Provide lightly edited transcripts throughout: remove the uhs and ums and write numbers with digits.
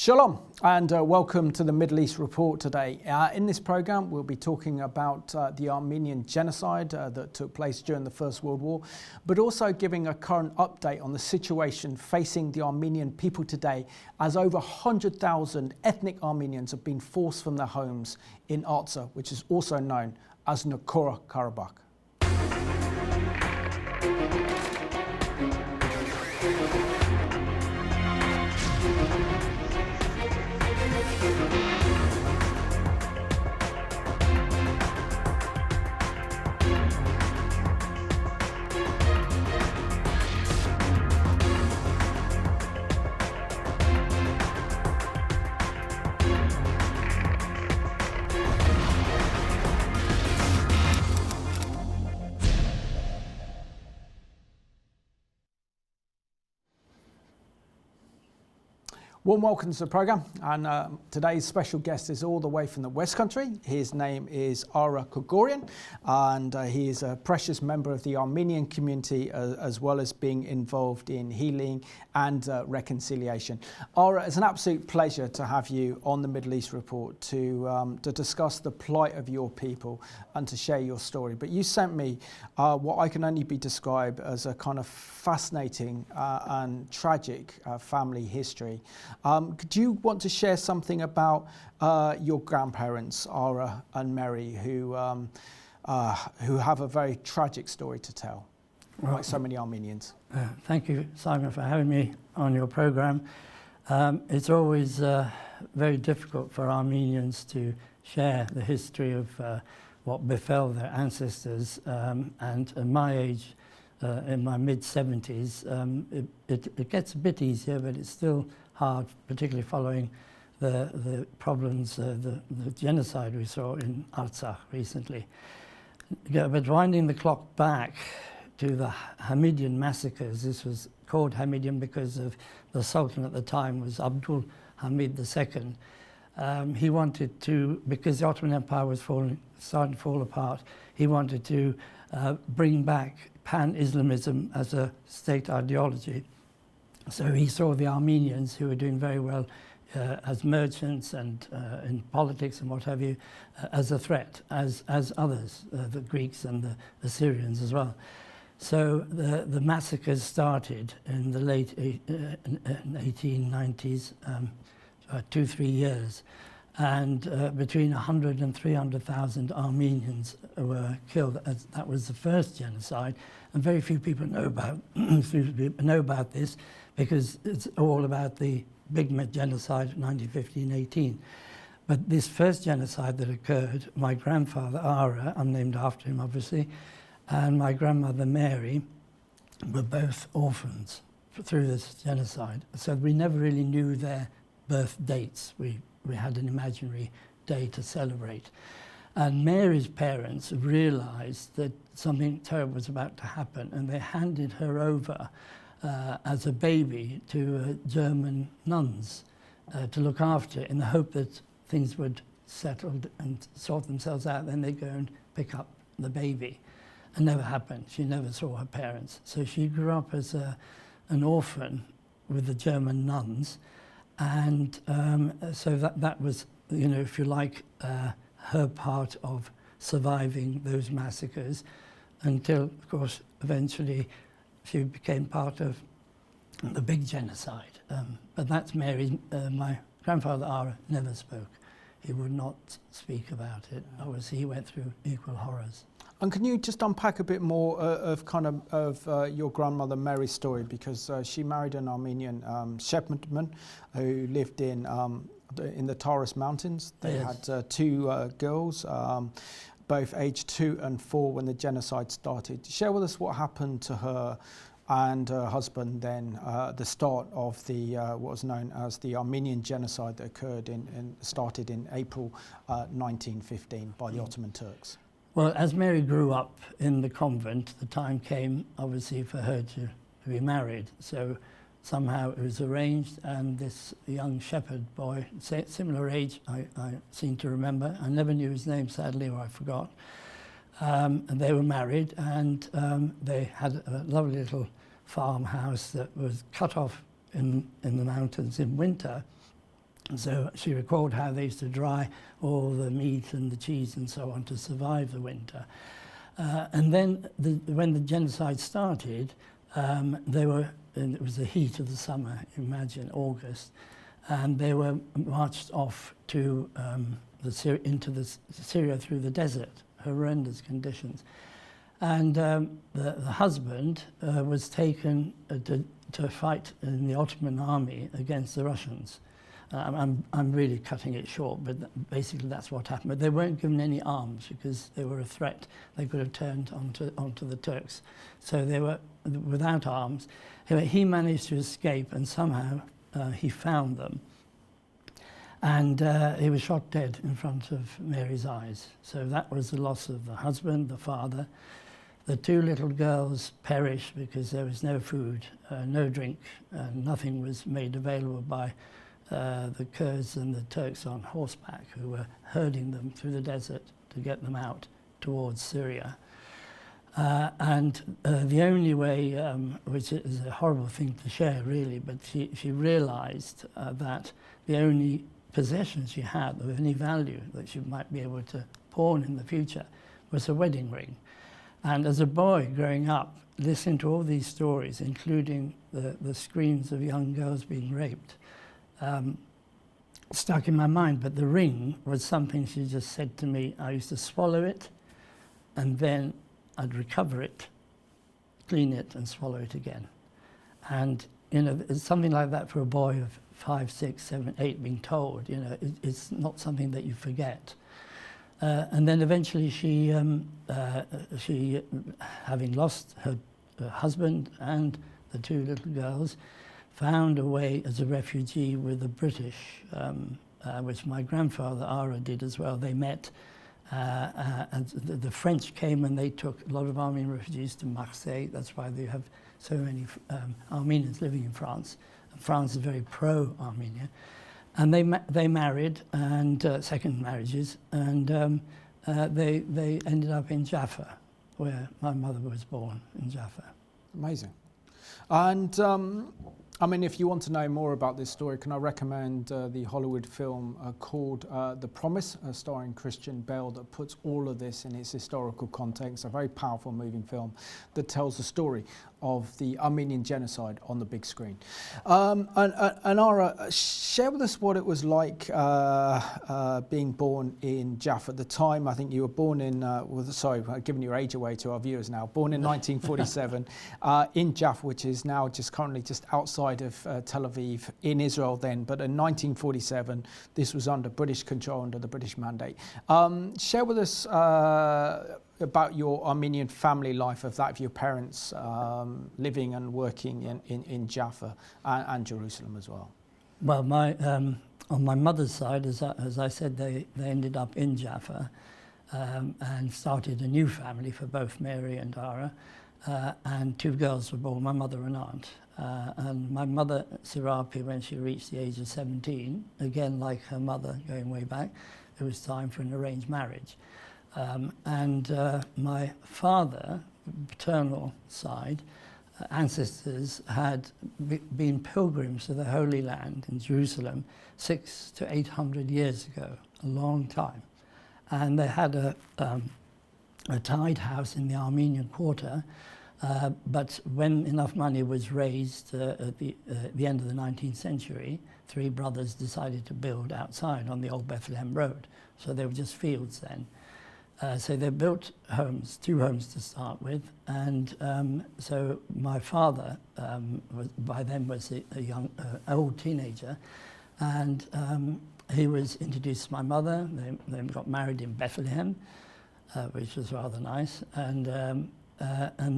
Shalom and welcome to the Middle East Report today. In this program we'll be talking about the Armenian Genocide that took place during the First World War, but also giving a current update on the situation facing the Armenian people today, as over 100,000 ethnic Armenians have been forced from their homes in Artsakh, which is also known as Nagorno Karabakh. Warm welcome to the programme, and today's special guest is all the way from the West Country. His name is Ara Kirkorian, and he is a precious member of the Armenian community, as well as being involved in healing and reconciliation. Ara, it's an absolute pleasure to have you on the Middle East Report to discuss the plight of your people and to share your story. But you sent me what I can only be described as a kind of fascinating and tragic family history. Do you want to share something about your grandparents, Ara and Mary, who have a very tragic story to tell, like so many Armenians? Thank you, Simon, for having me on your program. It's always very difficult for Armenians to share the history of what befell their ancestors, and at my age, in my mid-70s, it gets a bit easier, but it's still hard, particularly following the problems, the genocide we saw in Artsakh recently. Yeah, but winding the clock back to the Hamidian massacres, this was called Hamidian because of the Sultan at the time was Abdul Hamid II. He wanted to, because the Ottoman Empire was starting to fall apart, he wanted to bring back pan-Islamism as a state ideology. So he saw the Armenians, who were doing very well as merchants and in politics and what have you, as a threat, as others, the Greeks and the Assyrians as well. So the massacres started in the late 1890s, 2-3 years, and between 100 and 300,000 Armenians were killed. That was the first genocide, and very few people know about this, because it's all about the big genocide of 1915-18. But this first genocide that occurred, my grandfather Ara, I'm named after him obviously, and my grandmother Mary were both orphans through this genocide. So we never really knew their birth dates. We had an imaginary day to celebrate. And Mary's parents realized that something terrible was about to happen, and they handed her over as a baby to German nuns to look after, in the hope that things would settle and sort themselves out. Then they'd go and pick up the baby. It never happened. She never saw her parents. So she grew up as an orphan with the German nuns. And so that was, you know, if you like, her part of surviving those massacres, until, of course, eventually she became part of the big genocide. But that's Mary. My grandfather Ara never spoke. He would not speak about it. Obviously, he went through equal horrors. And can you just unpack a bit more of your grandmother Mary's story, because she married an Armenian shepherdman who lived in the Taurus Mountains. They Yes. had 2 girls, both aged 2 and 4 when the genocide started. Share with us what happened to her and her husband then, the start of the what was known as the Armenian Genocide that occurred started in April 1915 by the Ottoman Turks. Well, as Mary grew up in the convent, the time came, obviously, for her to be married. So somehow it was arranged, and this young shepherd boy, similar age, I seem to remember. I never knew his name, sadly, or I forgot. And they were married, and they had a lovely little farmhouse that was cut off in the mountains in winter. So she recalled how they used to dry all the meat and the cheese and so on to survive the winter. And then when the genocide started, and it was the heat of the summer, imagine August, and they were marched off to into Syria through the desert, horrendous conditions. And the husband was taken to fight in the Ottoman army against the Russians. I'm really cutting it short, but basically that's what happened. But they weren't given any arms because they were a threat. They could have turned onto the Turks. So they were without arms. He managed to escape, and somehow he found them. And he was shot dead in front of Mary's eyes. So that was the loss of the husband, the father. The two little girls perished because there was no food, no drink, nothing was made available by the Kurds and the Turks on horseback, who were herding them through the desert to get them out towards Syria. And the only way, which is a horrible thing to share really, but she realized that the only possession she had of any value that she might be able to pawn in the future was a wedding ring. And as a boy growing up, listening to all these stories, including the screams of young girls being raped, stuck in my mind. But the ring was something she just said to me. I used to swallow it, and then I'd recover it, clean it, and swallow it again. And it's something like that for a boy of 5, 6, 7, 8 being told. It's not something that you forget. And then eventually she, having lost her husband and the two little girls, found a way as a refugee with the British, which my grandfather Ara did as well. They met, and the French came and they took a lot of Armenian refugees to Marseille. That's why they have so many Armenians living in France. And France is very pro-Armenia. And they married, and second marriages, and they ended up in Jaffa, where my mother was born, in Jaffa. Amazing. And I mean, if you want to know more about this story, can I recommend the Hollywood film called The Promise, starring Christian Bale, that puts all of this in its historical context. A very powerful, moving film that tells the story of the Armenian Genocide on the big screen. And Ara, share with us what it was like being born in Jaffa at the time. I think you were born in, sorry, giving your age away to our viewers now, born in 1947 in Jaffa, which is now currently just outside of Tel Aviv in Israel then, but in 1947 this was under British control, under the British Mandate. Share with us about your Armenian family life, of that of your parents living and working in Jaffa and Jerusalem as well. Well, on my mother's side, as I said, they ended up in Jaffa and started a new family for both Mary and Ara, and two girls were born, my mother and aunt. And my mother, Sirapi, when she reached the age of 17, again like her mother going way back, it was time for an arranged marriage. And my father, paternal side, ancestors had been pilgrims to the Holy Land in Jerusalem 600 to 800 years ago, a long time. And they had a tide house in the Armenian quarter, but when enough money was raised at the end of the 19th century, three brothers decided to build outside on the old Bethlehem Road. So they were just fields then. So they built homes, two homes to start with, and so my father by then was a young, old teenager, and he was introduced to my mother. They got married in Bethlehem, which was rather nice, and my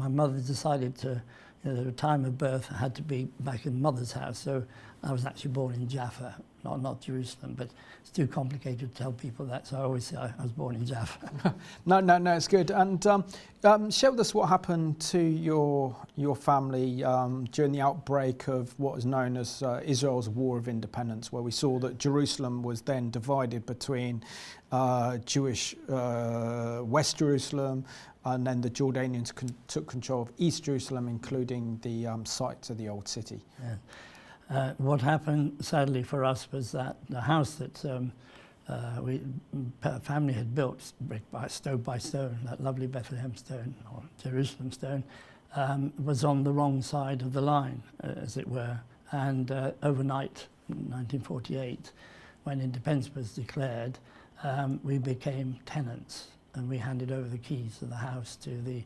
mother decided to, the time of birth had to be back in mother's house, so I was actually born in Jaffa, not Jerusalem, but it's too complicated to tell people that, so I always say I was born in Jaffa. No, it's good. And share with us what happened to your family during the outbreak of what is known as Israel's War of Independence, where we saw that Jerusalem was then divided between Jewish West Jerusalem, and then the Jordanians took control of East Jerusalem, including the sites of the old city. Yeah. What happened, sadly for us, was that the house that family had built, brick by stone by stone, that lovely Bethlehem stone or Jerusalem stone, was on the wrong side of the line, as it were. And overnight, in 1948, when independence was declared, we became tenants, and we handed over the keys of the house to the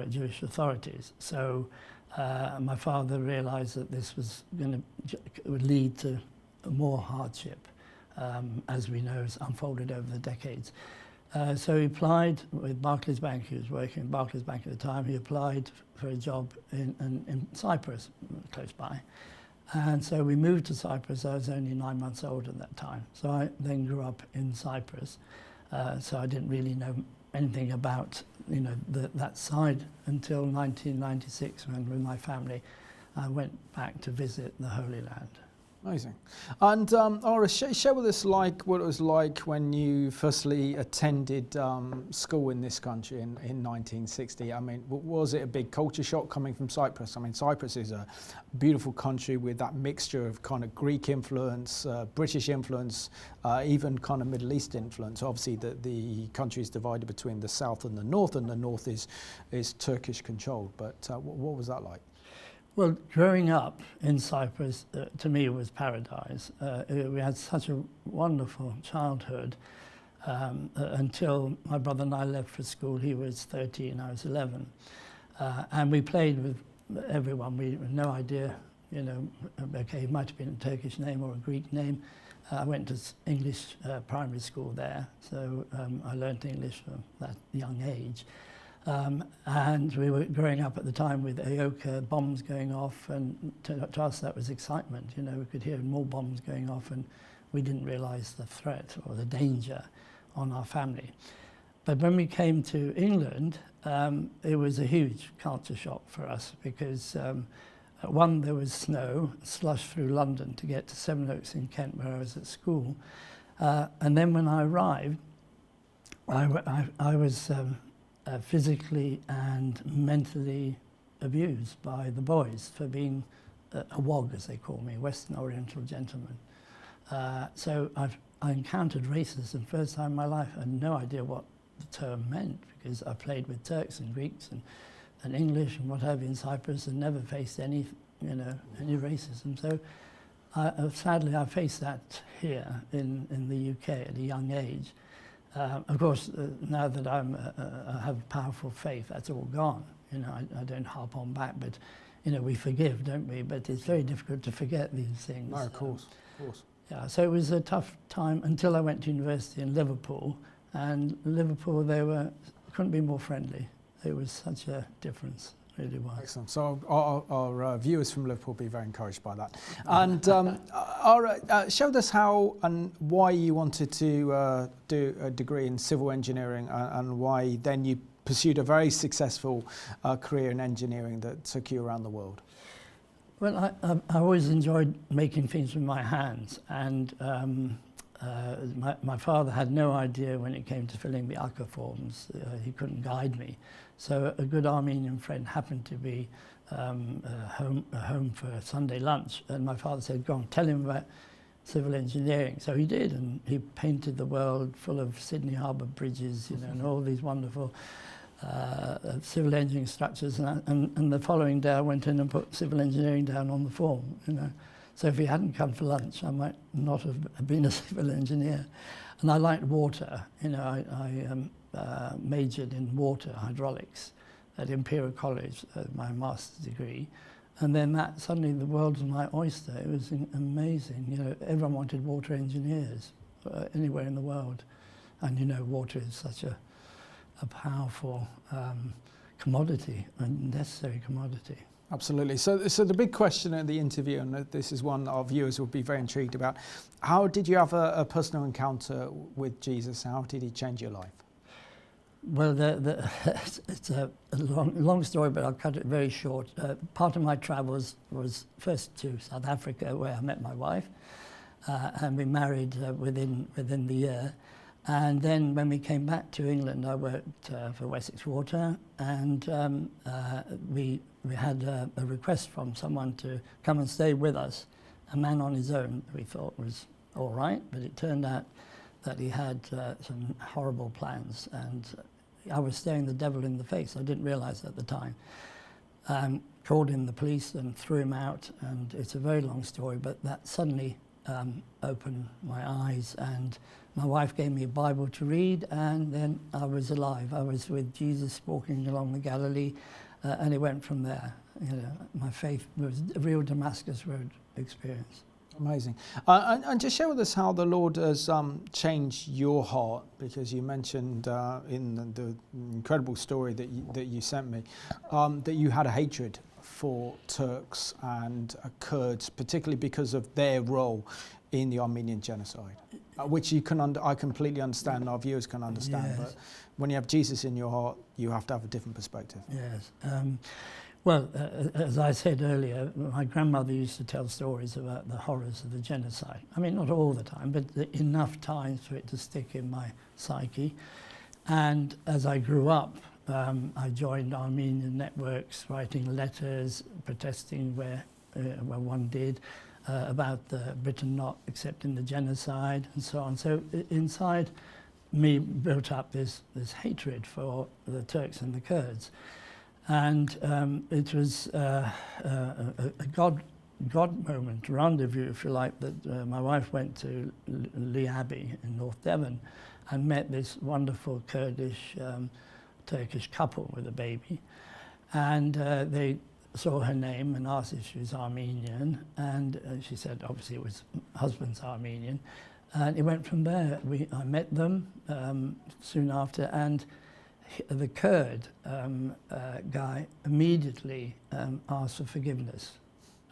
Jewish authorities. So my father realized that this was would lead to more hardship, as we know has unfolded over the decades. So he applied with Barclays Bank. He was working at Barclays Bank at the time. He applied for a job in Cyprus, close by. And so we moved to Cyprus. I was only 9 months old at that time. So I then grew up in Cyprus. So I didn't really know anything about that side until 1996, when with my family I went back to visit the Holy Land. Amazing. And Ara, share with us what it was like when you firstly attended school in this country in 1960. I mean, was it a big culture shock coming from Cyprus? I mean, Cyprus is a beautiful country with that mixture of kind of Greek influence, British influence, even kind of Middle East influence. Obviously, the country is divided between the south and the north is Turkish controlled. But what was that like? Well, growing up in Cyprus, to me, was paradise. We had such a wonderful childhood until my brother and I left for school. He was 13, I was 11. And we played with everyone. We had no idea, okay, it might have been a Turkish name or a Greek name. I went to English primary school there, so I learned English from that young age. And we were growing up at the time with Aoka bombs going off, and to us that was excitement. We could hear more bombs going off, and we didn't realize the threat or the danger on our family. But when we came to England, it was a huge culture shock for us because one, there was snow, slush through London to get to Sevenoaks in Kent, where I was at school. And then when I arrived, I was physically and mentally abused by the boys for being a WOG, as they call me, Western Oriental Gentleman. So I encountered racism first time in my life. I had no idea what the term meant because I played with Turks and Greeks and English and what have you in Cyprus and never faced any racism. So sadly I faced that here in the UK at a young age. Of course, now that I have powerful faith, that's all gone. I don't harp on back, but we forgive, don't we? But it's very difficult to forget these things. No, of course. Yeah, so it was a tough time until I went to university in Liverpool, and Liverpool couldn't be more friendly. There was such a difference. Really was. Excellent. So our viewers from Liverpool will be very encouraged by that. And Ara, showed us how and why you wanted to do a degree in civil engineering and why then you pursued a very successful career in engineering that took you around the world. Well, I always enjoyed making things with my hands, and my father had no idea when it came to filling the ACA forms. He couldn't guide me. So a good Armenian friend happened to be home for a Sunday lunch, and my father said, go on, tell him about civil engineering. So he did, and he painted the world full of Sydney Harbour bridges, and all these wonderful civil engineering structures. And the following day I went in and put civil engineering down on the form, So if he hadn't come for lunch, I might not have been a civil engineer. And I liked water. I majored in water hydraulics at Imperial College, my master's degree. And then suddenly the world was my oyster. It was amazing. Everyone wanted water engineers anywhere in the world. And water is such a powerful commodity, a necessary commodity. Absolutely. So the big question in the interview, and this is one our viewers will be very intrigued about, how did you have a personal encounter with Jesus? How did he change your life? Well, it's a long story, but I'll cut it very short. Part of my travels was first to South Africa, where I met my wife, and we married within the year. And then when we came back to England, I worked for Wessex Water, and we had a request from someone to come and stay with us. A man on his own, we thought was all right, but it turned out that he had some horrible plans, and I was staring the devil in the face. I didn't realise at the time. Called in the police and threw him out, and it's a very long story, but that suddenly opened my eyes, and my wife gave me a Bible to read, and then I was alive. I was with Jesus walking along the Galilee, and it went from there. You know, my faith was a real Damascus Road experience. Amazing. And just share with us how the Lord has changed your heart, because you mentioned in the incredible story that you sent me that you had a hatred for Turks and Kurds, particularly because of their role in the Armenian Genocide, which you can I completely understand, our viewers can understand, yes. But when you have Jesus in your heart, you have to have a different perspective. Yes. Well, as I said earlier, my grandmother used to tell stories about the horrors of the genocide. I mean, not all the time, but enough times for it to stick in my psyche. And as I grew up, I joined Armenian networks, writing letters, protesting where one did, about Britain not accepting the genocide and so on. So inside me built up this hatred for the Turks and the Kurds. And it was a God moment, rendezvous, if you like, that my wife went to Lee Abbey in North Devon and met this wonderful Kurdish Turkish couple with a baby. And they saw her name and asked if she was Armenian, and she said obviously it was husband's Armenian. And it went from there. I met them soon after, and the Kurd guy immediately asked for forgiveness.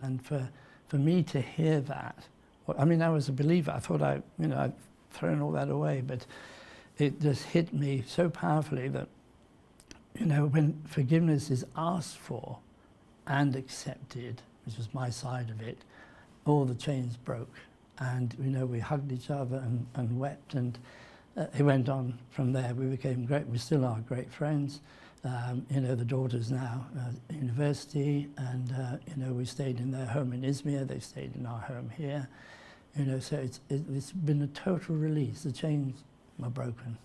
And for me to hear that, I mean, I was a believer. I thought I'd thrown all that away, but it just hit me so powerfully that, when forgiveness is asked for and accepted, which was my side of it, all the chains broke. And, we hugged each other and wept, and it went on from there. We became great, we still are great friends. The daughter's now at university, and, we stayed in their home in Izmir, they stayed in our home here. So it's been a total release. The chains are broken.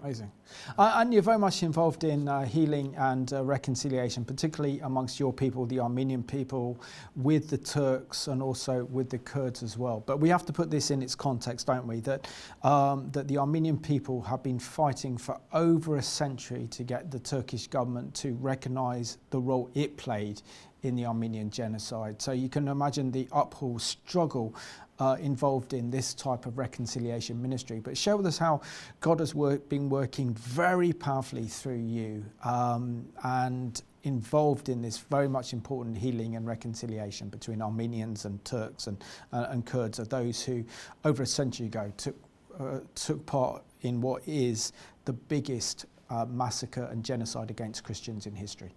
Amazing. And you're very much involved in healing and reconciliation, particularly amongst your people, the Armenian people, with the Turks and also with the Kurds as well. But we have to put this in its context, don't we? That the Armenian people have been fighting for over a century to get the Turkish government to recognise the role it played in the Armenian genocide. So you can imagine the uphill struggle involved in this type of reconciliation ministry. But share with us how God has been working very powerfully through you and involved in this very much important healing and reconciliation between Armenians and Turks and Kurds, of those who over a century ago took part in what is the biggest massacre and genocide against Christians in history.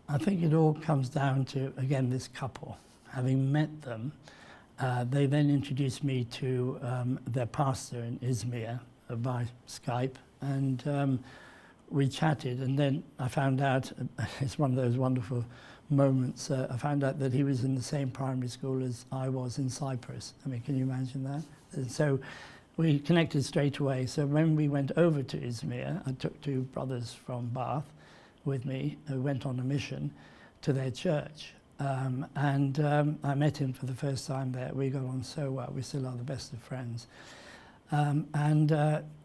I think it all comes down to, again, this couple. Having met them, they then introduced me to their pastor in Izmir by Skype, and we chatted, and then I found out, it's one of those wonderful moments, I found out that he was in the same primary school as I was in Cyprus. I mean, can you imagine that? And so we connected straight away. So when we went over to Izmir, I took two brothers from Bath with me who went on a mission to their church. I met him for the first time there. We got on so well. We still are the best of friends. I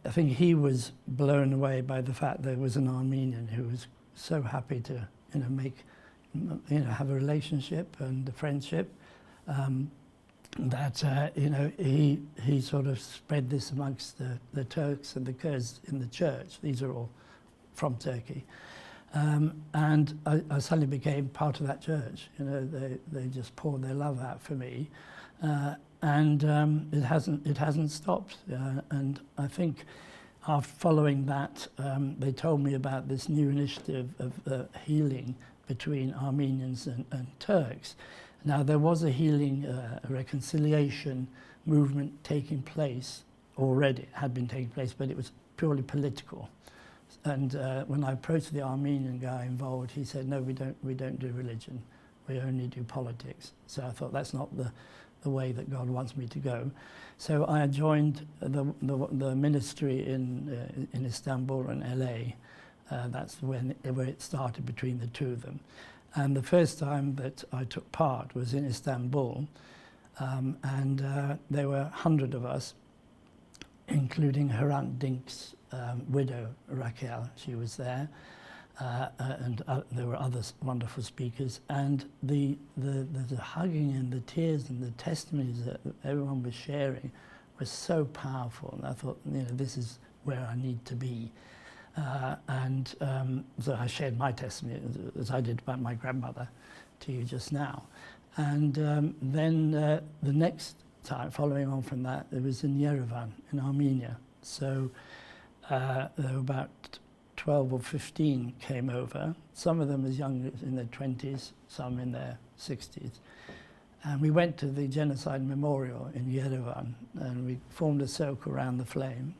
think he was blown away by the fact there was an Armenian who was so happy to, have a relationship and a friendship. He sort of spread this amongst the Turks and the Kurds in the church. These are all from Turkey. And I suddenly became part of that church. They just poured their love out for me, and it hasn't stopped. And I think after following that, they told me about this new initiative of healing between Armenians and Turks. Now there was a healing, a reconciliation movement taking place already had been taking place, but it was purely political. And when I approached the Armenian guy involved, he said, no, we don't do religion. We only do politics. So I thought that's not the way that God wants me to go. So I joined the ministry in Istanbul and LA. That's where it started between the two of them. And the first time that I took part was in Istanbul. And there were 100 of us, including Hrant Dink's widow, Raquel. She was there. And there were other wonderful speakers, and the hugging and the tears and the testimonies that everyone was sharing was so powerful. And I thought, this is where I need to be. So I shared my testimony, as I did about my grandmother, to you just now. And then the next time, following on from that, it was in Yerevan, in Armenia. So there were about 12 or 15 came over, some of them as young as in their 20s, some in their 60s. And we went to the Genocide Memorial in Yerevan, and we formed a circle around the flame.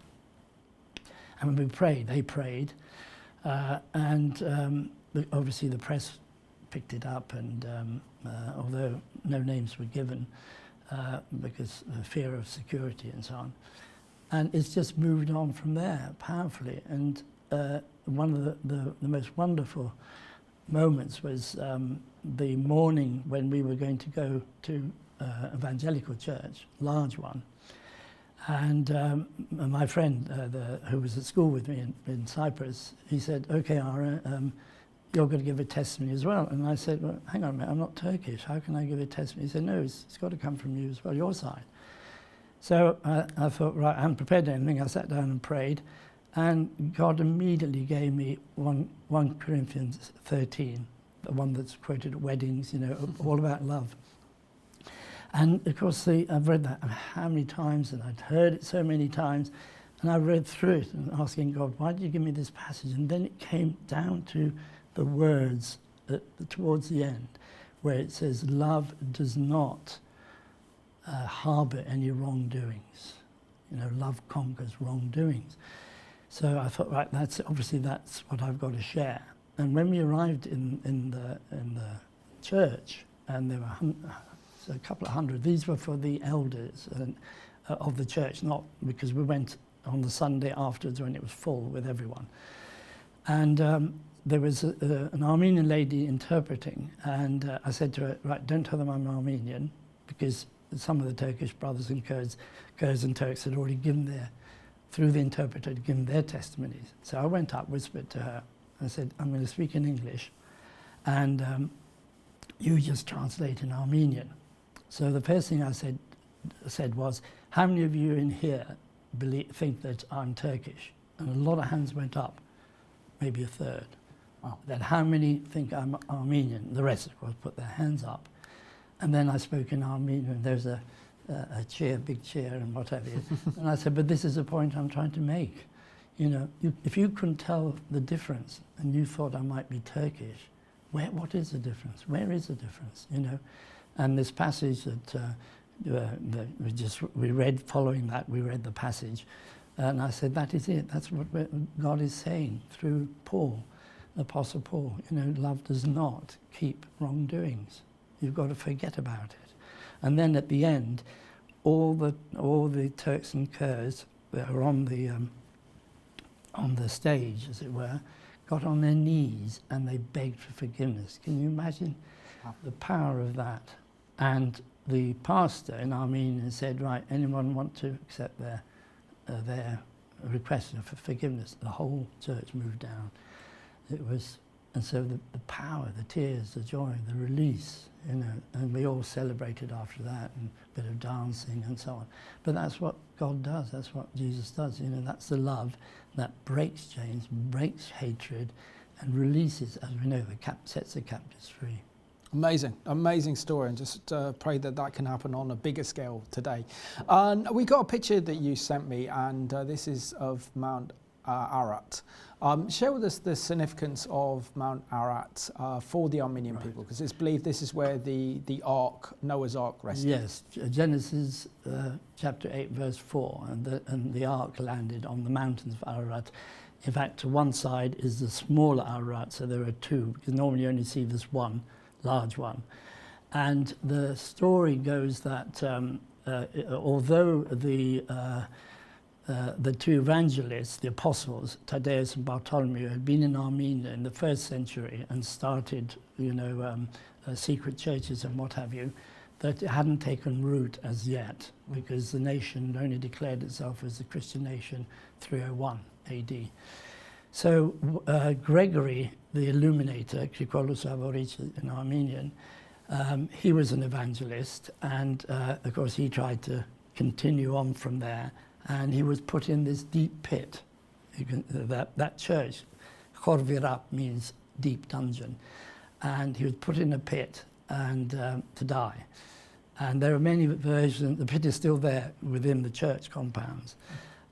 And we prayed, they prayed, obviously the press picked it up, and although no names were given, because of fear of security and so on. And it's just moved on from there powerfully. And one of the most wonderful moments was the morning when we were going to go to evangelical church, large one. And my friend who was at school with me in Cyprus, he said, okay, Ara, you're going to give a testimony as well. And I said, well, hang on a minute, I'm not Turkish. How can I give a testimony? He said, no, it's got to come from you as well, your side. So I thought, right, I hadn't prepared anything. I sat down and prayed. And God immediately gave me 1 Corinthians 13, the one that's quoted at weddings, all about love. And of course, I've read that how many times, and I'd heard it so many times, and I read through it and asking God, why did you give me this passage? And then it came down to the words towards the end, where it says, love does not harbour any wrongdoings. Love conquers wrongdoings. So I thought, right, that's what I've got to share. And when we arrived in the church, and there were a couple of hundred, these were for the elders of the church, not because we went on the Sunday afterwards when it was full with everyone. And there was an Armenian lady interpreting, and I said to her, right, don't tell them I'm Armenian, because some of the Turkish brothers and Kurds and Turks had already given through the interpreter, given their testimonies. So I went up, whispered to her, I said, I'm going to speak in English, and you just translate in Armenian. So the first thing I said was, how many of you in here think that I'm Turkish? And a lot of hands went up, maybe a third. Wow. Then how many think I'm Armenian? The rest, of course, put their hands up. And then I spoke in Armenian. There's a chair, big chair, and whatever. And I said, but this is the point I'm trying to make. If you couldn't tell the difference, and you thought I might be Turkish, what is the difference? Where is the difference? And this passage that we read, following that, we read the passage, and I said, that is it. That's what God is saying through Paul, Apostle Paul. Love does not keep wrongdoings. You've got to forget about it. And then at the end, all the Turks and Kurds that were on the stage, as it were, got on their knees and they begged for forgiveness. Can you imagine the power of that? And the pastor in Armenia said, right, anyone want to accept their request for forgiveness? The whole church moved down. And so the power, the tears, the joy, the release, and we all celebrated after that, and a bit of dancing and so on. But that's what God does, that's what Jesus does, that's the love that breaks chains, breaks hatred, and releases, as we know, sets the captives free. Amazing story, and just pray that can happen on a bigger scale today. We got a picture that you sent me, and this is of Mount Ararat. Share with us the significance of Mount Ararat for the Armenian people, because it's believed this is where the Ark, Noah's Ark, rested. Yes, Genesis chapter 8 verse 4, and the Ark landed on the mountains of Ararat. In fact, to one side is the smaller Ararat, so there are two, because normally you only see this one large one. And the story goes that although the two evangelists, the apostles, Thaddeus and Bartholomew, had been in Armenia in the 1st century and started, secret churches and what have you, that it hadn't taken root as yet, because the nation only declared itself as a Christian nation 301 AD. So Gregory, the Illuminator, Krikolus Avoric in Armenian, he was an evangelist, and of course he tried to continue on from there, and he was put in this deep pit. That church, Khorvirap, means deep dungeon, and he was put in a pit and to die. And there are many versions. The pit is still there within the church compounds,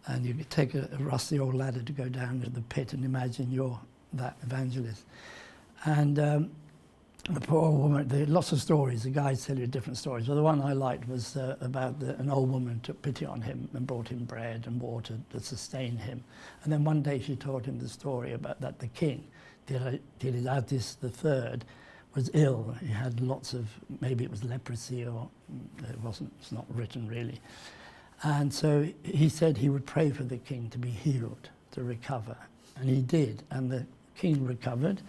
and you could take a rusty old ladder to go down to the pit and imagine you're that evangelist. And the poor woman, there are lots of stories, the guys tell you different stories, but the one I liked was about an old woman took pity on him and brought him bread and water to sustain him. And then one day she told him the story about that the king, Tiridates III, was ill. He had lots of, maybe it was leprosy, or it's not written really. And so he said he would pray for the king to be healed, to recover. And he did, and the king recovered.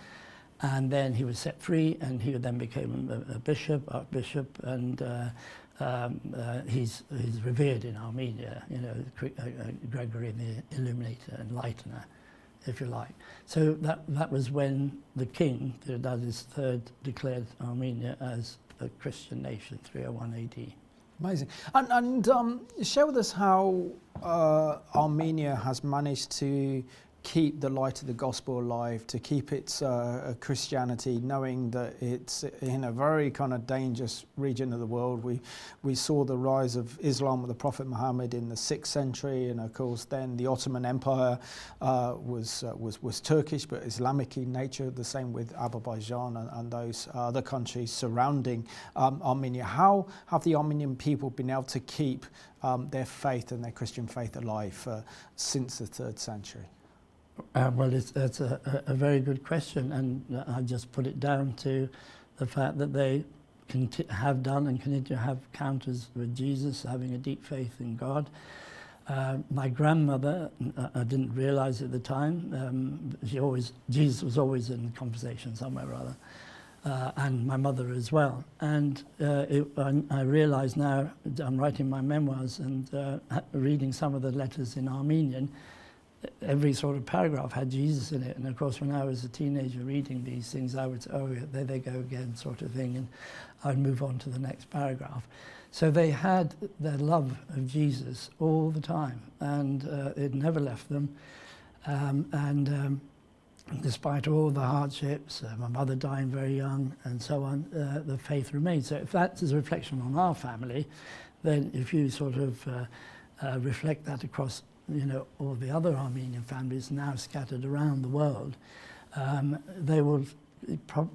And then he was set free, and he then became a bishop, archbishop, and he's revered in Armenia, Gregory the Illuminator, Enlightener, if you like. So that was when the king, Tiridates III, declared Armenia as a Christian nation, 301 AD. Amazing. And share with us how Armenia has managed to keep the light of the gospel alive, to keep its Christianity, knowing that it's in a very kind of dangerous region of the world. We saw the rise of Islam with the Prophet Muhammad in the 6th century, and of course then the Ottoman Empire was Turkish but Islamic in nature, the same with Azerbaijan and those other countries surrounding Armenia. How have the Armenian people been able to keep their faith and their Christian faith alive since the 3rd century? Well, that's a very good question, and I just put it down to the fact that they have done and continue to have encounters with Jesus, having a deep faith in God. My grandmother, I didn't realize at the time, Jesus was always in conversation somewhere or other, and my mother as well. And I realize now, I'm writing my memoirs and reading some of the letters in Armenian, every sort of paragraph had Jesus in it. And of course, when I was a teenager reading these things, I would say, oh, there they go again, sort of thing, and I'd move on to the next paragraph. So they had their love of Jesus all the time, and it never left them. Despite all the hardships, my mother dying very young, and so on, the faith remained. So if that is a reflection on our family, then if you sort of reflect that across all the other Armenian families now scattered around the world, they will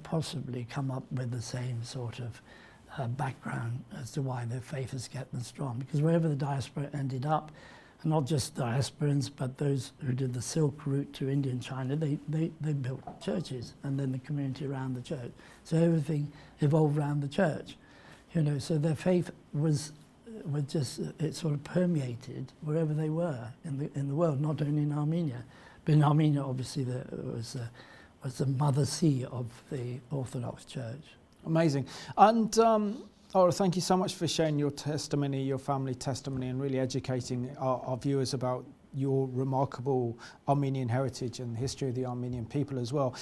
possibly come up with the same sort of background as to why their faith has kept them strong. Because wherever the diaspora ended up, and not just diasporans, but those who did the Silk Route to India and China, they built churches, and then the community around the church. So everything evolved around the church, so their faith was just, it sort of permeated wherever they were in the world, not only in Armenia. But in Armenia, obviously, there was the mother sea of the Orthodox Church. Amazing. And Ara, thank you so much for sharing your testimony, your family testimony, and really educating our viewers about your remarkable Armenian heritage and the history of the Armenian people as well.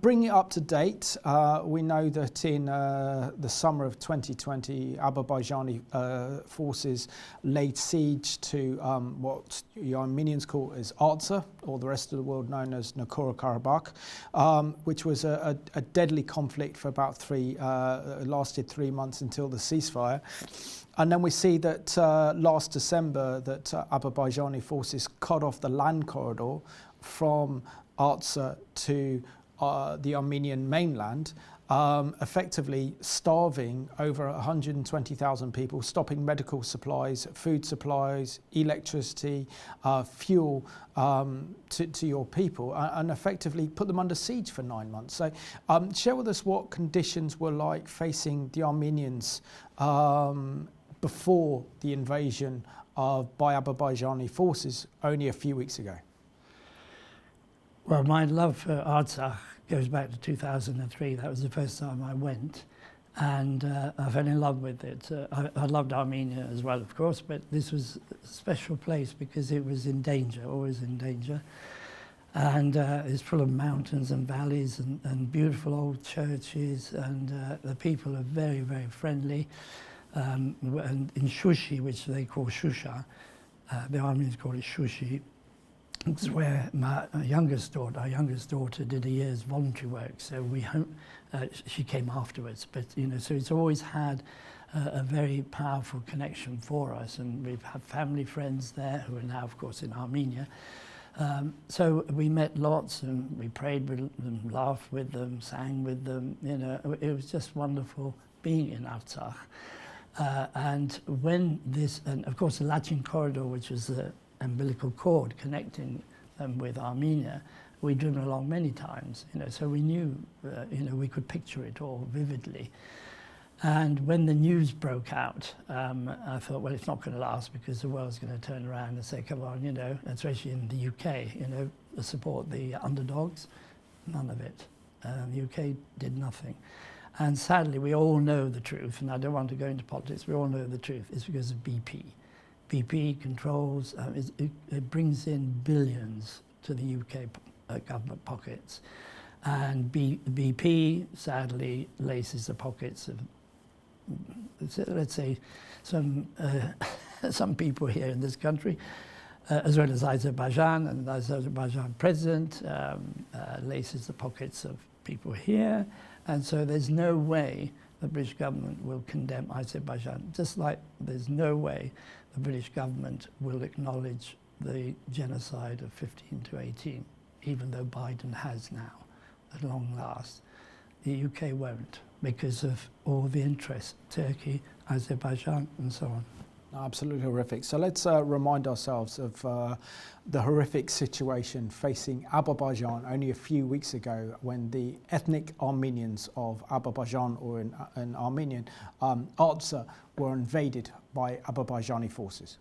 Bring it up to date. We know that in the summer of 2020, Azerbaijani forces laid siege to what the Armenians call as Artsakh, or the rest of the world known as Nagorno Karabakh, which was a deadly conflict for about lasted 3 months until the ceasefire. And then we see that last December that Azerbaijani forces forces cut off the land corridor from Artsakh to the Armenian mainland, effectively starving over 120,000 people, stopping medical supplies, food supplies, electricity, fuel to your people, and effectively put them under siege for 9 months. So share with us what conditions were like facing the Armenians before the invasion by Azerbaijani forces only a few weeks ago. Well, my love for Artsakh goes back to 2003. That was the first time I went, and I fell in love with it. I loved Armenia as well, of course, but this was a special place because it was in danger, always in danger. And it's full of mountains and valleys and beautiful old churches, and the people are very, very friendly. And in Shushi, which they call Shusha, the Armenians call it Shushi, it's where our youngest daughter did a year's voluntary work. So she came afterwards, but so it's always had a very powerful connection for us, and we've had family friends there who are now, of course, in Armenia. So we met lots, and we prayed with them, laughed with them, sang with them. It was just wonderful being in Artsakh. And when and of course the Lachin corridor, which was the umbilical cord connecting them with Armenia, we'd driven along many times, so we knew, we could picture it all vividly. And when the news broke out, I thought, well, it's not going to last because the world's going to turn around and say, come on, especially in the UK, support the underdogs. None of it. The UK did nothing. And sadly, we all know the truth, and I don't want to go into politics, we all know the truth. It's because of BP. BP controls, it brings in billions to the UK government pockets. And BP, sadly, laces the pockets of, let's say, some people here in this country, as well as Azerbaijan, and the Azerbaijan president laces the pockets of people here. And so there's no way the British government will condemn Azerbaijan, just like there's no way the British government will acknowledge the genocide of 15 to 18, even though Biden has now, at long last. The UK won't, because of all the interests, Turkey, Azerbaijan, and so on. Absolutely horrific. So let's remind ourselves of the horrific situation facing Azerbaijan only a few weeks ago, when the ethnic Armenians of Azerbaijan, or in Armenian, Artsakh, were invaded by Azerbaijani forces.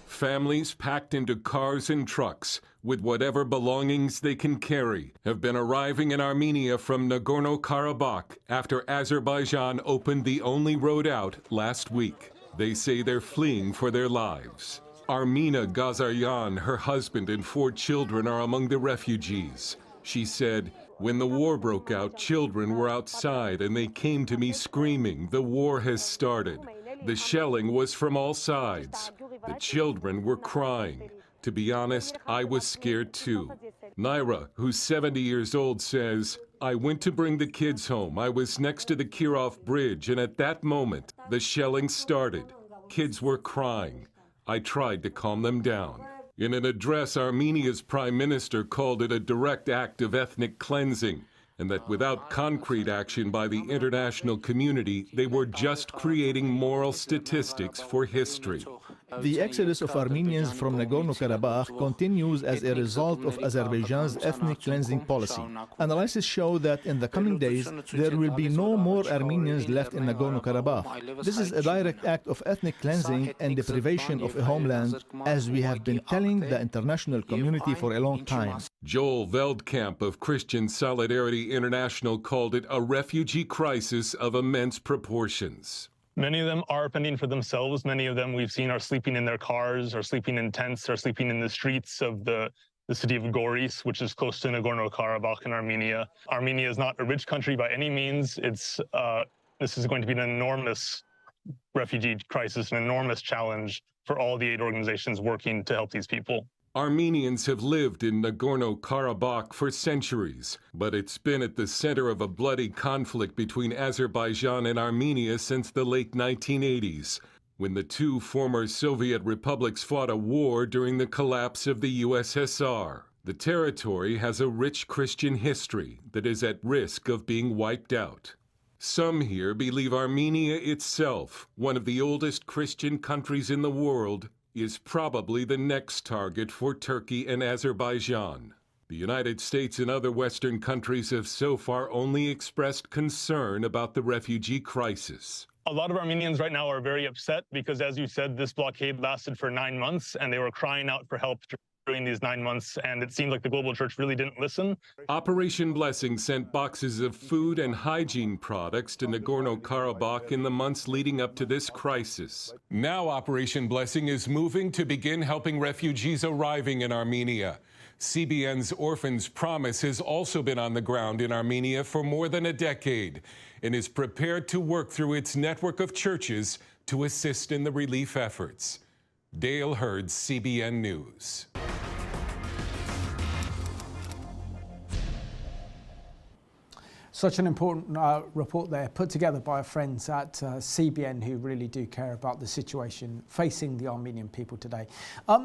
Families packed into cars and trucks with whatever belongings they can carry have been arriving in Armenia from Nagorno Karabakh after Azerbaijan opened the only road out last week. They say they're fleeing for their lives. Armina Gazaryan, her husband, and 4 children are among the refugees. She said, when the war broke out, children were outside and they came to me screaming, the war has started. The shelling was from all sides. The children were crying. To be honest, I was scared too. Naira, who's 70 years old, says, I went to bring the kids home. I was next to the Kirov Bridge, and at that moment, the shelling started. Kids were crying. I tried to calm them down. In an address, Armenia's prime minister called it a direct act of ethnic cleansing, and that without concrete action by the international community, they were just creating moral statistics for history. The exodus of Armenians from Nagorno-Karabakh continues as a result of Azerbaijan's ethnic cleansing policy. Analysis show that in the coming days, there will be no more Armenians left in Nagorno-Karabakh. This is a direct act of ethnic cleansing and deprivation of a homeland, as we have been telling the international community for a long time. Joel Veldkamp of Christian Solidarity International called it a refugee crisis of immense proportions. Many of them are fending for themselves. Many of them we've seen are sleeping in their cars, are sleeping in tents, are sleeping in the streets of the city of Goris, which is close to Nagorno-Karabakh in Armenia. Armenia is not a rich country by any means. This is going to be an enormous refugee crisis, an enormous challenge for all the aid organizations working to help these people. Armenians have lived in Nagorno-Karabakh for centuries, but it's been at the center of a bloody conflict between Azerbaijan and Armenia since the late 1980s. when the two former Soviet republics fought a war during the collapse of the USSR. The territory has a rich Christian history that is at risk of being wiped out. Some here believe Armenia itself, one of the oldest Christian countries in the world, is probably the next target for Turkey and Azerbaijan. The United States and other Western countries have so far only expressed concern about the refugee crisis. A lot of Armenians right now are very upset because, as you said, this blockade lasted for 9 months and they were crying out for help during these 9 months, and it seemed like the global church really didn't listen. Operation Blessing sent boxes of food and hygiene products to Nagorno Karabakh in the months leading up to this crisis. Now Operation Blessing is moving to begin helping refugees arriving in Armenia. CBN's Orphans Promise has also been on the ground in Armenia for more than a decade and is prepared to work through its network of churches to assist in the relief efforts. Dale Hurd, CBN News. Such an important report there, put together by our friends at CBN who really do care about the situation facing the Armenian people today.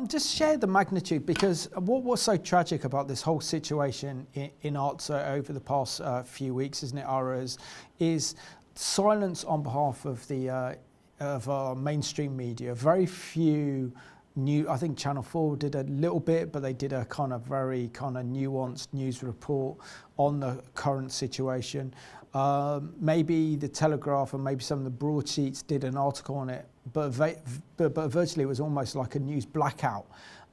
Just share the magnitude, because what was so tragic about this whole situation in Artsakh over the past few weeks, isn't it, Ara, is silence on behalf of the of our mainstream media. Very few I think Channel 4 did a little bit, but they did a very nuanced news report on the current situation. Maybe the Telegraph and maybe some of the broadsheets did an article on it, but virtually it was almost like a news blackout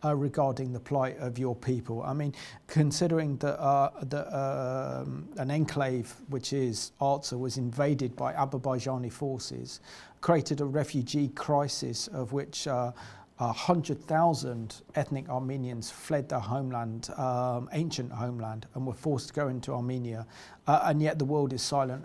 regarding the plight of your people. I mean, considering that an enclave, which is Artsakh, was invaded by Azerbaijani forces, created a refugee crisis of which 100,000 ethnic Armenians fled their homeland, ancient homeland, and were forced to go into Armenia, and yet the world is silent.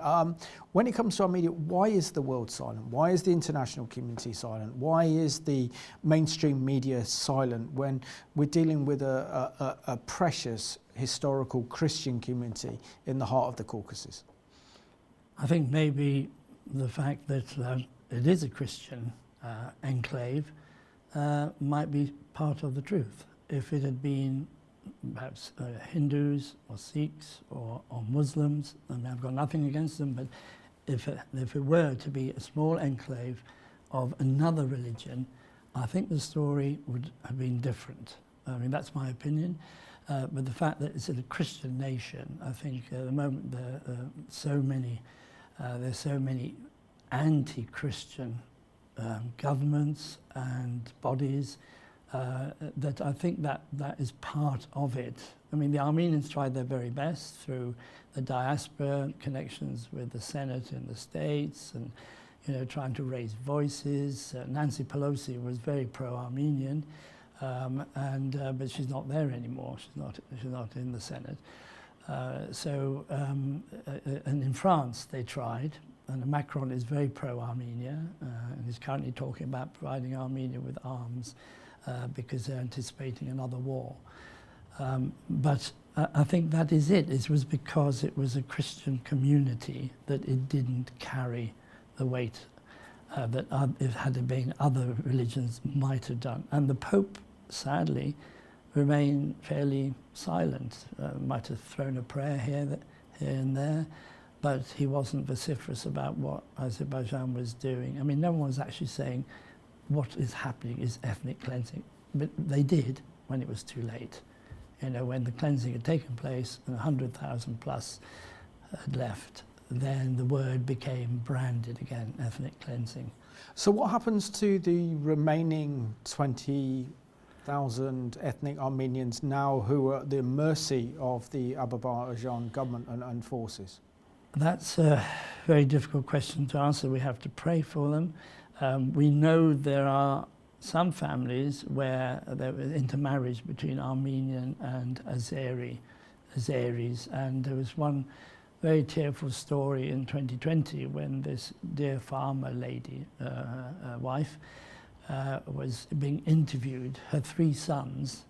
When it comes to Armenia, why is the world silent? Why is the international community silent? Why is the mainstream media silent when we're dealing with a precious historical Christian community in the heart of the Caucasus? I think maybe the fact that it is a Christian enclave might be part of the truth. If it had been perhaps Hindus or Sikhs or Muslims, I mean, I've got nothing against them, but if it were to be a small enclave of another religion, I think the story would have been different. I mean, that's my opinion. But the fact that it's a Christian nation, I think at the moment there's so many anti-Christian governments and bodies that I think that is part of it. I mean, the Armenians tried their very best through the diaspora, connections with the Senate in the States, and trying to raise voices. Nancy Pelosi was very pro-Armenian, but she's not there anymore. She's not in the Senate. And in France they tried. And Macron is very pro-Armenia and is currently talking about providing Armenia with arms because they're anticipating another war. But I think that is it. It was because it was a Christian community that it didn't carry the weight that if had it been other religions might have done. And the Pope, sadly, remained fairly silent. Might have thrown a prayer here and there, but he wasn't vociferous about what Azerbaijan was doing. I mean, no one was actually saying what is happening is ethnic cleansing, but they did when it was too late. When the cleansing had taken place and 100,000 plus had left, then the word became branded again, ethnic cleansing. So what happens to the remaining 20,000 ethnic Armenians now who are at the mercy of the Azerbaijan government and forces? That's a very difficult question to answer. We have to pray for them. We know there are some families where there was intermarriage between Armenian and Azeris, and there was one very tearful story in 2020 when this dear farmer lady, wife, was being interviewed. Her 3 sons,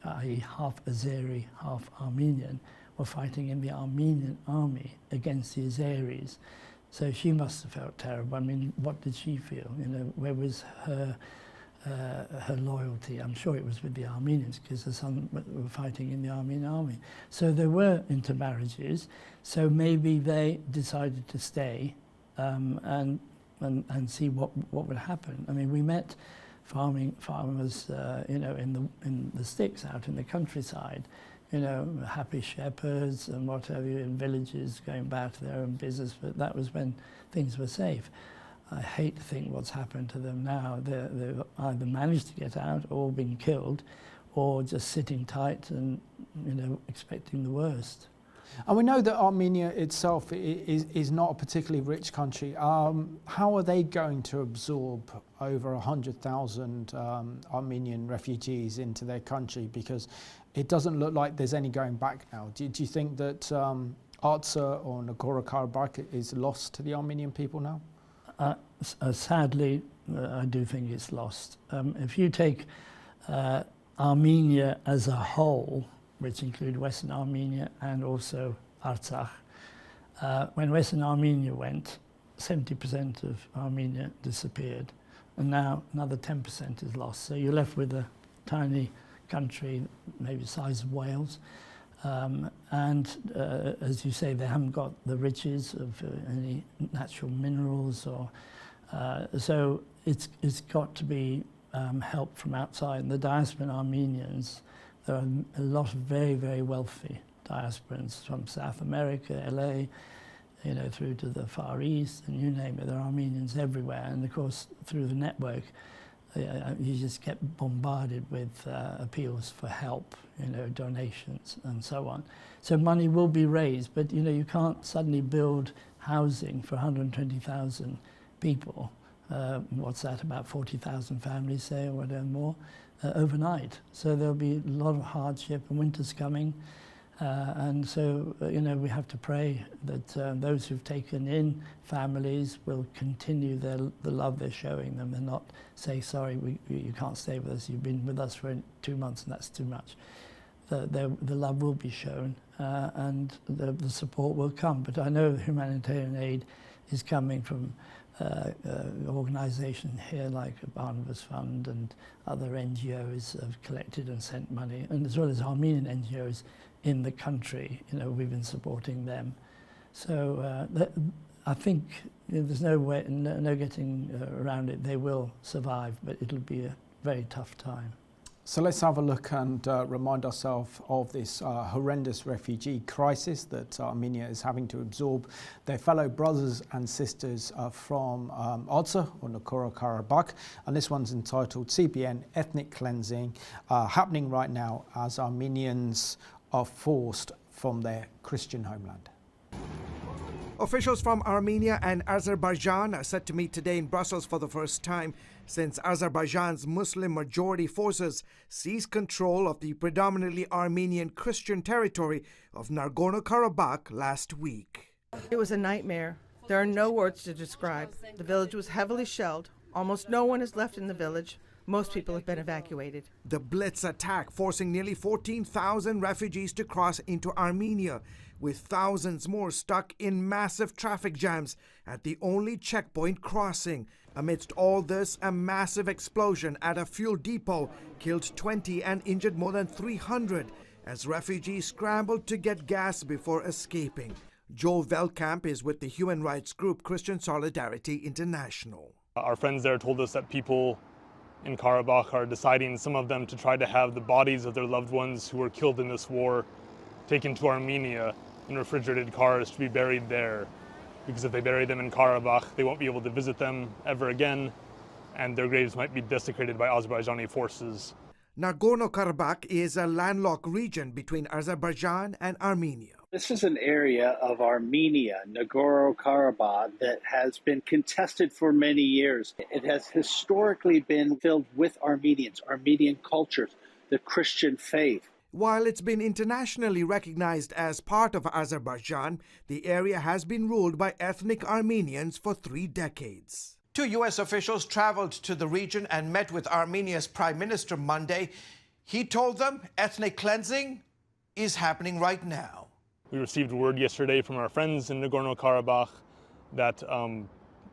i.e. half Azeri, half Armenian, were fighting in the Armenian army against the Azeris. So she must have felt terrible. I mean, what did she feel? You know, where was her loyalty? I'm sure it was with the Armenians, because her son were fighting in the Armenian army. So there were intermarriages. So maybe they decided to stay and see what would happen. I mean, we met farmers, you know, in the sticks out in the countryside, you know, happy shepherds and what have you, in villages going about their own business, but that was when things were safe. I hate to think what's happened to them now. They've either managed to get out or been killed, or just sitting tight and, you know, expecting the worst. And we know that Armenia itself is not a particularly rich country. How are they going to absorb over 100,000 Armenian refugees into their country? Because it doesn't look like there's any going back now. Do you think that Artsakh or Nagorno Karabakh is lost to the Armenian people now? Sadly, I do think it's lost. If you take Armenia as a whole, which include Western Armenia and also Artsakh, when Western Armenia went, 70% of Armenia disappeared, and now another 10% is lost. So you're left with a tiny country, maybe the size of Wales, and as you say, they haven't got the riches of any natural minerals, or so it's got to be help from outside. And the diasporan Armenians, there are a lot of very, very wealthy diasporans from South America, LA, you know, through to the Far East, and you name it. There are Armenians everywhere, and of course through the network you just get bombarded with appeals for help, you know, donations and so on. So money will be raised, but you know, you can't suddenly build housing for 120,000 people. What's that, about 40,000 families, say, or whatever more, overnight. So there'll be a lot of hardship, and winter's coming. And so, you know, we have to pray that those who've taken in families will continue the love they're showing them, and not say, sorry, you can't stay with us, you've been with us for 2 months and that's too much. The love will be shown, and the support will come. But I know humanitarian aid is coming from organisations here like Barnabas Fund, and other NGOs have collected and sent money, and as well as Armenian NGOs in the country. You know, we've been supporting them. So I think, you know, there's no way, no getting around it. They will survive, but it'll be a very tough time. So let's have a look and remind ourselves of this horrendous refugee crisis that Armenia is having to absorb their fellow brothers and sisters from Artsakh or Nagorno Karabakh. And this one's entitled CBN Ethnic Cleansing, happening right now as Armenians are forced from their Christian homeland. Officials from Armenia and Azerbaijan are set to meet today in Brussels for the first time since Azerbaijan's Muslim-majority forces seized control of the predominantly Armenian Christian territory of Nagorno Karabakh last week. It was a nightmare. There are no words to describe. The village was heavily shelled. Almost no one is left in the village. Most people have been evacuated. The Blitz attack forcing nearly 14,000 refugees to cross into Armenia, with thousands more stuck in massive traffic jams at the only checkpoint crossing. Amidst all this, a massive explosion at a fuel depot killed 20 and injured more than 300 as refugees scrambled to get gas before escaping. Joel Veldkamp is with the human rights group Christian Solidarity International. Our friends there told us that people in Karabakh are deciding, some of them, to try to have the bodies of their loved ones who were killed in this war taken to Armenia in refrigerated cars to be buried there. Because if they bury them in Karabakh, they won't be able to visit them ever again, and their graves might be desecrated by Azerbaijani forces. Nagorno Karabakh is a landlocked region between Azerbaijan and Armenia. This is an area of Armenia, Nagorno Karabakh, that has been contested for many years. It has historically been filled with Armenians, Armenian cultures, the Christian faith. While it's been internationally recognized as part of Azerbaijan, the area has been ruled by ethnic Armenians for 3 decades. 2 U.S. officials traveled to the region and met with Armenia's Prime Minister Monday. He told them ethnic cleansing is happening right now. We received word yesterday from our friends in Nagorno Karabakh that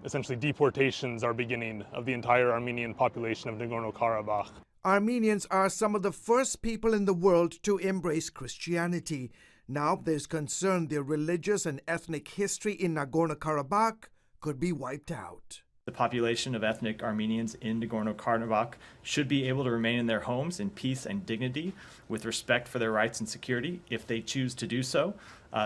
essentially deportations are beginning of the entire Armenian population of Nagorno Karabakh. Armenians are some of the first people in the world to embrace Christianity. Now there's concern their religious and ethnic history in Nagorno Karabakh could be wiped out. The population of ethnic Armenians in Nagorno Karabakh should be able to remain in their homes in peace and dignity with respect for their rights and security if they choose to do so.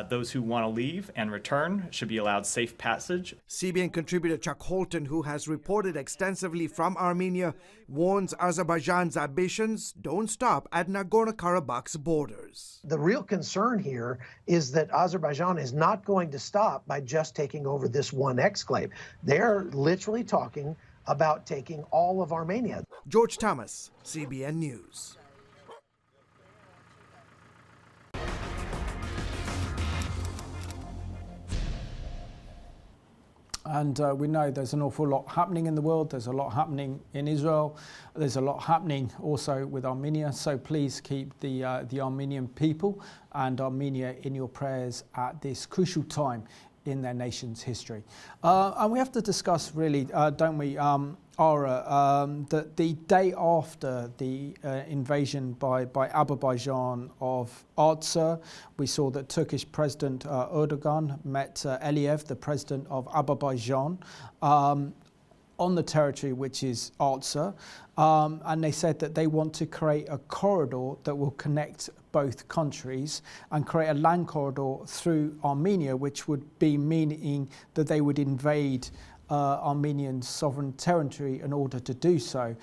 Those who want to leave and return should be allowed safe passage. CBN contributor Chuck Holton, who has reported extensively from Armenia, warns Azerbaijan's ambitions don't stop at Nagorno-Karabakh's borders. The real concern here is that Azerbaijan is not going to stop by just taking over this one exclave. They're literally talking about taking all of Armenia. George Thomas, CBN News. And we know there's an awful lot happening in the world. There's a lot happening in Israel. There's a lot happening also with Armenia. So please keep the Armenian people and Armenia in your prayers at this crucial time in their nation's history. And we have to discuss really, don't we, Ara, that the day after the invasion by Azerbaijan of Artsakh, we saw that Turkish President Erdogan met Aliyev, the president of Azerbaijan, on the territory which is Artsakh, and they said that they want to create a corridor that will connect both countries and create a land corridor through Armenia, which would be meaning that they would invade Armenian sovereign territory in order to do so.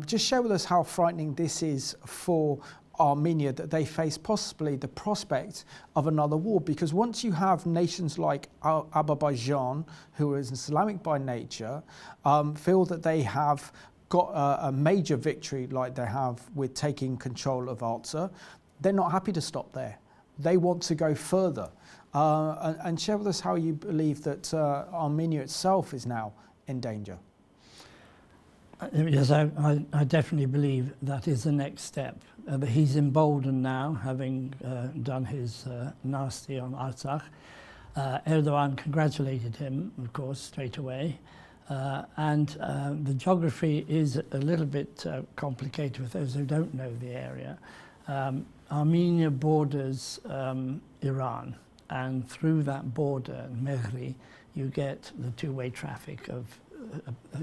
Just share with us how frightening this is for Armenia, that they face possibly the prospect of another war, because once you have nations like Azerbaijan, who is Islamic by nature, feel that they have got a major victory like they have with taking control of Artsakh, they're not happy to stop there. They want to go further. And share with us how you believe that Armenia itself is now in danger. Yes, I definitely believe that is the next step. He's emboldened now, having done his nasty on Artsakh. Erdogan congratulated him, of course, straight away. And the geography is a little bit complicated with those who don't know the area. Armenia borders Iran, and through that border, Mehri, you get the two-way traffic of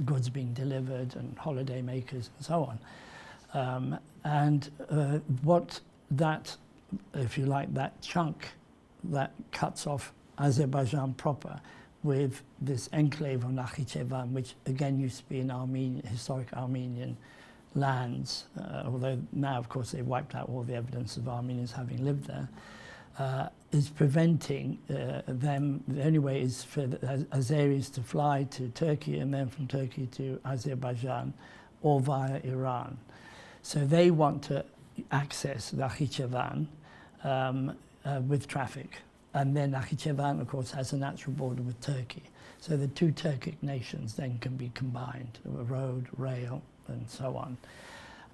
goods being delivered and holiday makers and so on. What that, if you like, that chunk that cuts off Azerbaijan proper with this enclave of Nakhichevan, which again used to be in historic Armenian lands, although now, of course, they've wiped out all the evidence of Armenians having lived there, is preventing them. The only way is for the Azeris to fly to Turkey and then from Turkey to Azerbaijan or via Iran. So they want to access Nakhichevan with traffic. And then Nakhichevan, of course, has a natural border with Turkey. So the two Turkic nations then can be combined, road, rail, and so on.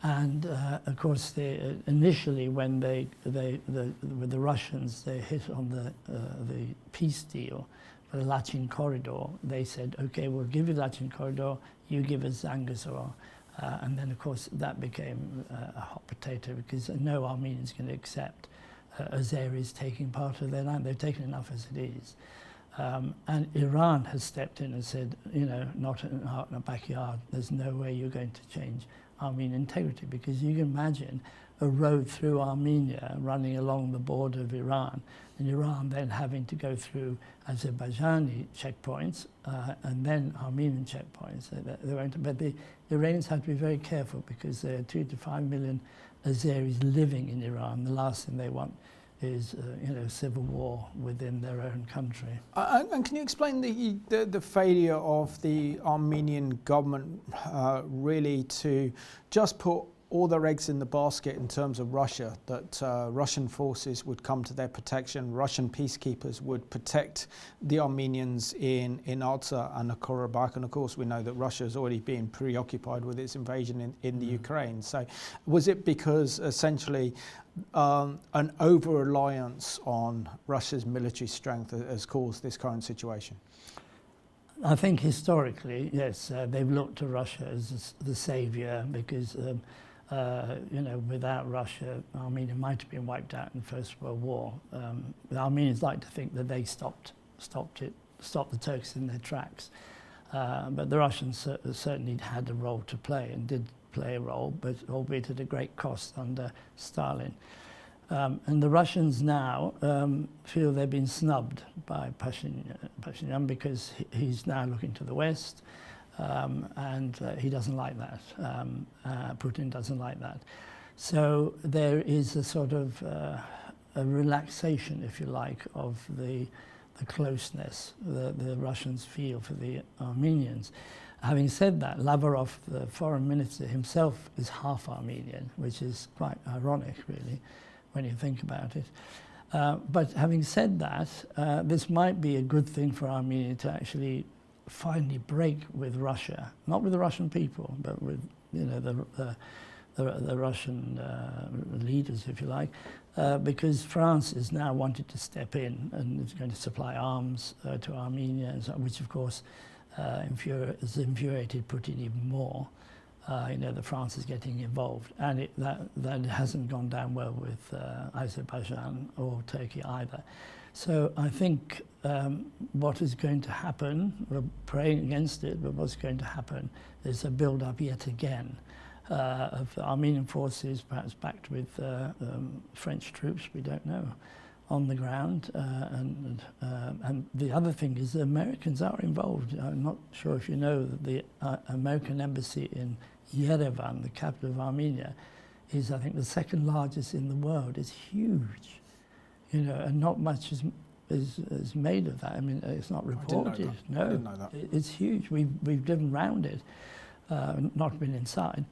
And of course, initially when with the Russians, they hit on the peace deal for the Lachin corridor. They said, okay, we'll give you the Lachin corridor, you give us Zangezur. And then, of course, that became a hot potato because no Armenians can accept Azeris taking part of their land. They've taken enough as it is. And Iran has stepped in and said, you know, not in our backyard, there's no way you're going to change Armenian integrity, because you can imagine a road through Armenia running along the border of Iran, and Iran then having to go through Azerbaijani checkpoints and then Armenian checkpoints. But the Iranians have to be very careful because there are 2 to 5 million Azeris living in Iran. The last thing they want is civil war within their own country. And can you explain the failure of the Armenian government really to just put all their eggs in the basket in terms of Russia, that Russian forces would come to their protection, Russian peacekeepers would protect the Armenians in Artsakh and Karabakh, and of course we know that Russia has already been preoccupied with its invasion in the Ukraine. So was it because essentially an over-reliance on Russia's military strength has caused this current situation? I think historically, yes, they've looked to Russia as the saviour because, without Russia, Armenia might have been wiped out in the First World War. The Armenians like to think that they stopped the Turks in their tracks. But the Russians certainly had a role to play and did play a role, but albeit at a great cost under Stalin. And the Russians now feel they've been snubbed by Pashinyan because he's now looking to the West, and he doesn't like that. Putin doesn't like that. So there is a sort of a relaxation, if you like, of the closeness the Russians feel for the Armenians. Having said that, Lavrov, the foreign minister himself, is half Armenian, which is quite ironic, really, when you think about it. But having said that, this might be a good thing for Armenia to actually finally break with Russia, not with the Russian people, but with the Russian leaders, if you like, because France is now wanted to step in and is going to supply arms to Armenia, which of course has infuriated Putin even more. That France is getting involved, and that hasn't gone down well with Azerbaijan or Turkey either. So I think what is going to happen, we're praying against it, but what's going to happen is a build-up yet again of the Armenian forces, perhaps backed with French troops, we don't know, on the ground. And the other thing is the Americans are involved. I'm not sure if you know that the American embassy in Yerevan, the capital of Armenia, is, I think, the second largest in the world. It's huge, and not much is made of that. I mean, it's not reported. I didn't know that. It's huge. We've driven round it, not been inside.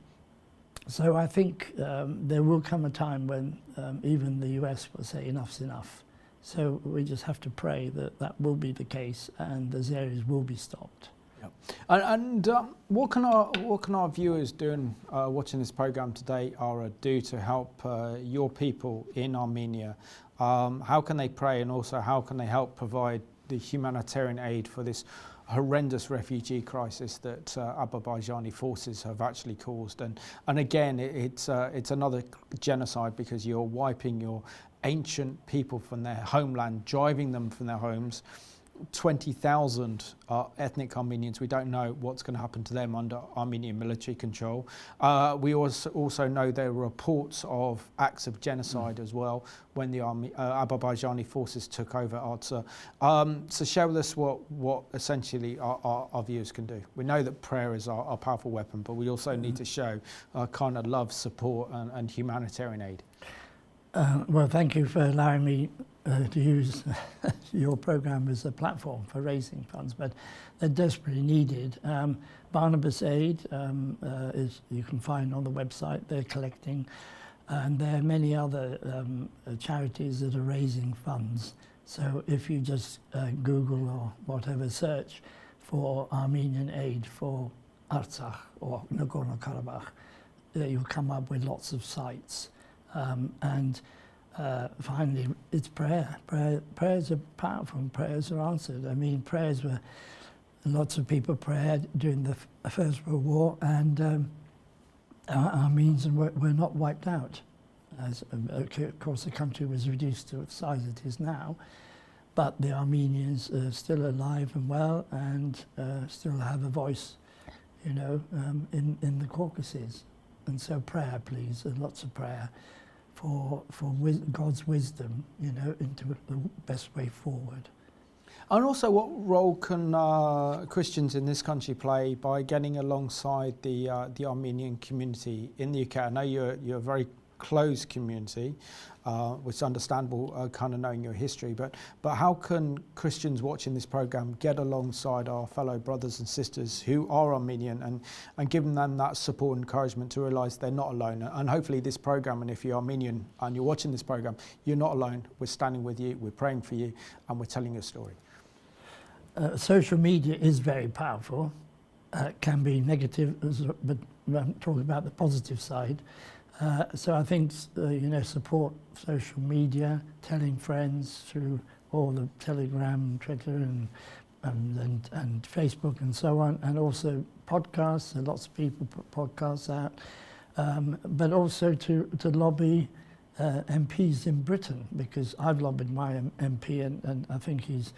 So I think there will come a time when even the US will say enough's enough. So we just have to pray that that will be the case and those areas will be stopped. Yep. And what can our viewers doing watching this program today, Ara, do to help your people in Armenia? How can they pray, and also how can they help provide the humanitarian aid for this horrendous refugee crisis that Azerbaijani forces have actually caused? And again, it's another genocide because you're wiping your ancient people from their homeland, driving them from their homes. 20,000 ethnic Armenians. We don't know what's going to happen to them under Armenian military control. We also know there are reports of acts of genocide as well when the Azerbaijani forces took over Artsakh. So share with us what essentially our viewers can do. We know that prayer is our powerful weapon, but we also need to show kind of love, support and humanitarian aid. Well, thank you for allowing me to use your program as a platform for raising funds, but they're desperately needed. Barnabas Aid is, you can find on the website, they're collecting, and there are many other charities that are raising funds. So if you just Google or whatever, search for Armenian aid for Artsakh or Nagorno Karabakh, you'll come up with lots of sites. Finally, it's prayer. Prayers are powerful and prayers are answered. I mean, lots of people prayed during the First World War, and Armenians were not wiped out. Of course, the country was reduced to the size it is now, but the Armenians are still alive and well and still have a voice, in the Caucasus. And so prayer, please, and lots of prayer for God's wisdom, into the best way forward. And also, what role can Christians in this country play by getting alongside the Armenian community in the UK? I know you're a very close community, which is understandable, kind of knowing your history, but how can Christians watching this program get alongside our fellow brothers and sisters who are Armenian and give them that support and encouragement to realise they're not alone? And hopefully this program, and if you're Armenian and you're watching this program, you're not alone. We're standing with you, we're praying for you, and we're telling your story. Social media is very powerful. Can be negative, but I'm talking about the positive side. So I think, support social media, telling friends through all the Telegram, Twitter and and Facebook and so on, and also podcasts. There are lots of people put podcasts out, but also to lobby MPs in Britain, because I've lobbied my MP, and I think he's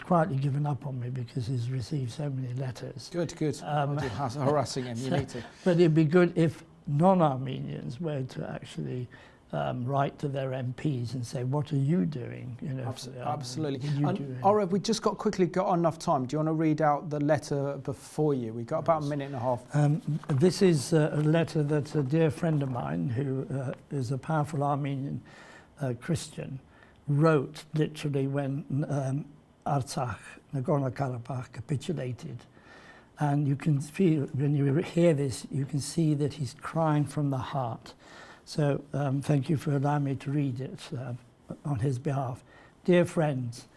quietly given up on me because he's received so many letters. Good. Harassing him, you need to. But it'd be good if non-Armenians were to actually write to their MPs and say, what are you doing? You know, absolutely. Ara, we just quickly got enough time. Do you want to read out the letter before you? We've got about a minute and a half. This is a letter that a dear friend of mine, who is a powerful Armenian Christian, wrote literally when Artsakh, Nagorno Karabakh, capitulated. And you can feel, when you hear this, you can see that he's crying from the heart. So thank you for allowing me to read it on his behalf. Dear friends,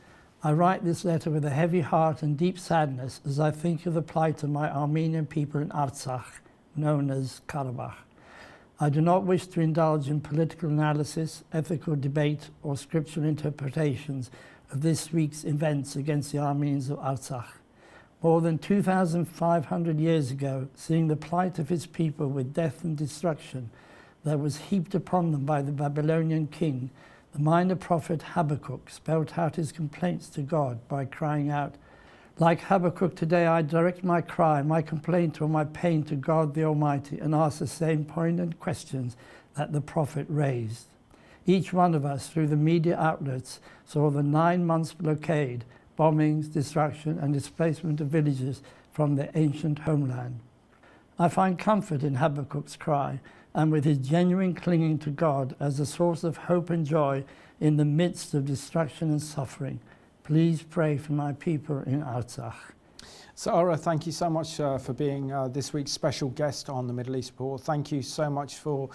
I write this letter with a heavy heart and deep sadness as I think of the plight of my Armenian people in Artsakh, known as Karabakh. I do not wish to indulge in political analysis, ethical debate, or scriptural interpretations of this week's events against the Armenians of Artsakh. More than 2,500 years ago, seeing the plight of his people with death and destruction that was heaped upon them by the Babylonian king, the minor prophet Habakkuk spelt out his complaints to God by crying out, like Habakkuk today I direct my cry, my complaint or my pain to God the Almighty, and ask the same poignant questions that the prophet raised. Each one of us, through the media outlets, saw the 9 months blockade, bombings, destruction and displacement of villages from their ancient homeland. I find comfort in Habakkuk's cry and with his genuine clinging to God as a source of hope and joy in the midst of destruction and suffering. Please pray for my people in Artsakh. So Ara, thank you so much for being this week's special guest on the Middle East Report. Thank you so much for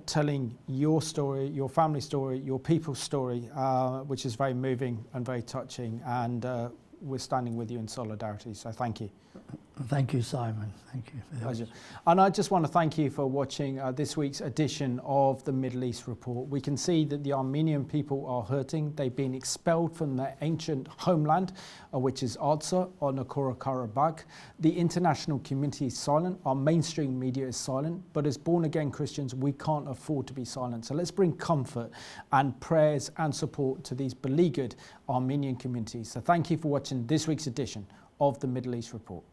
telling your story, your family story, your people's story, which is very moving and very touching, and we're standing with you in solidarity, so thank you. Thank you, Simon. Thank you. Pleasure. And I just want to thank you for watching this week's edition of the Middle East Report. We can see that the Armenian people are hurting. They've been expelled from their ancient homeland, which is Artsakh or Nagorno Karabakh. The international community is silent. Our mainstream media is silent. But as born-again Christians, we can't afford to be silent. So let's bring comfort and prayers and support to these beleaguered Armenian communities. So thank you for watching this week's edition of the Middle East Report.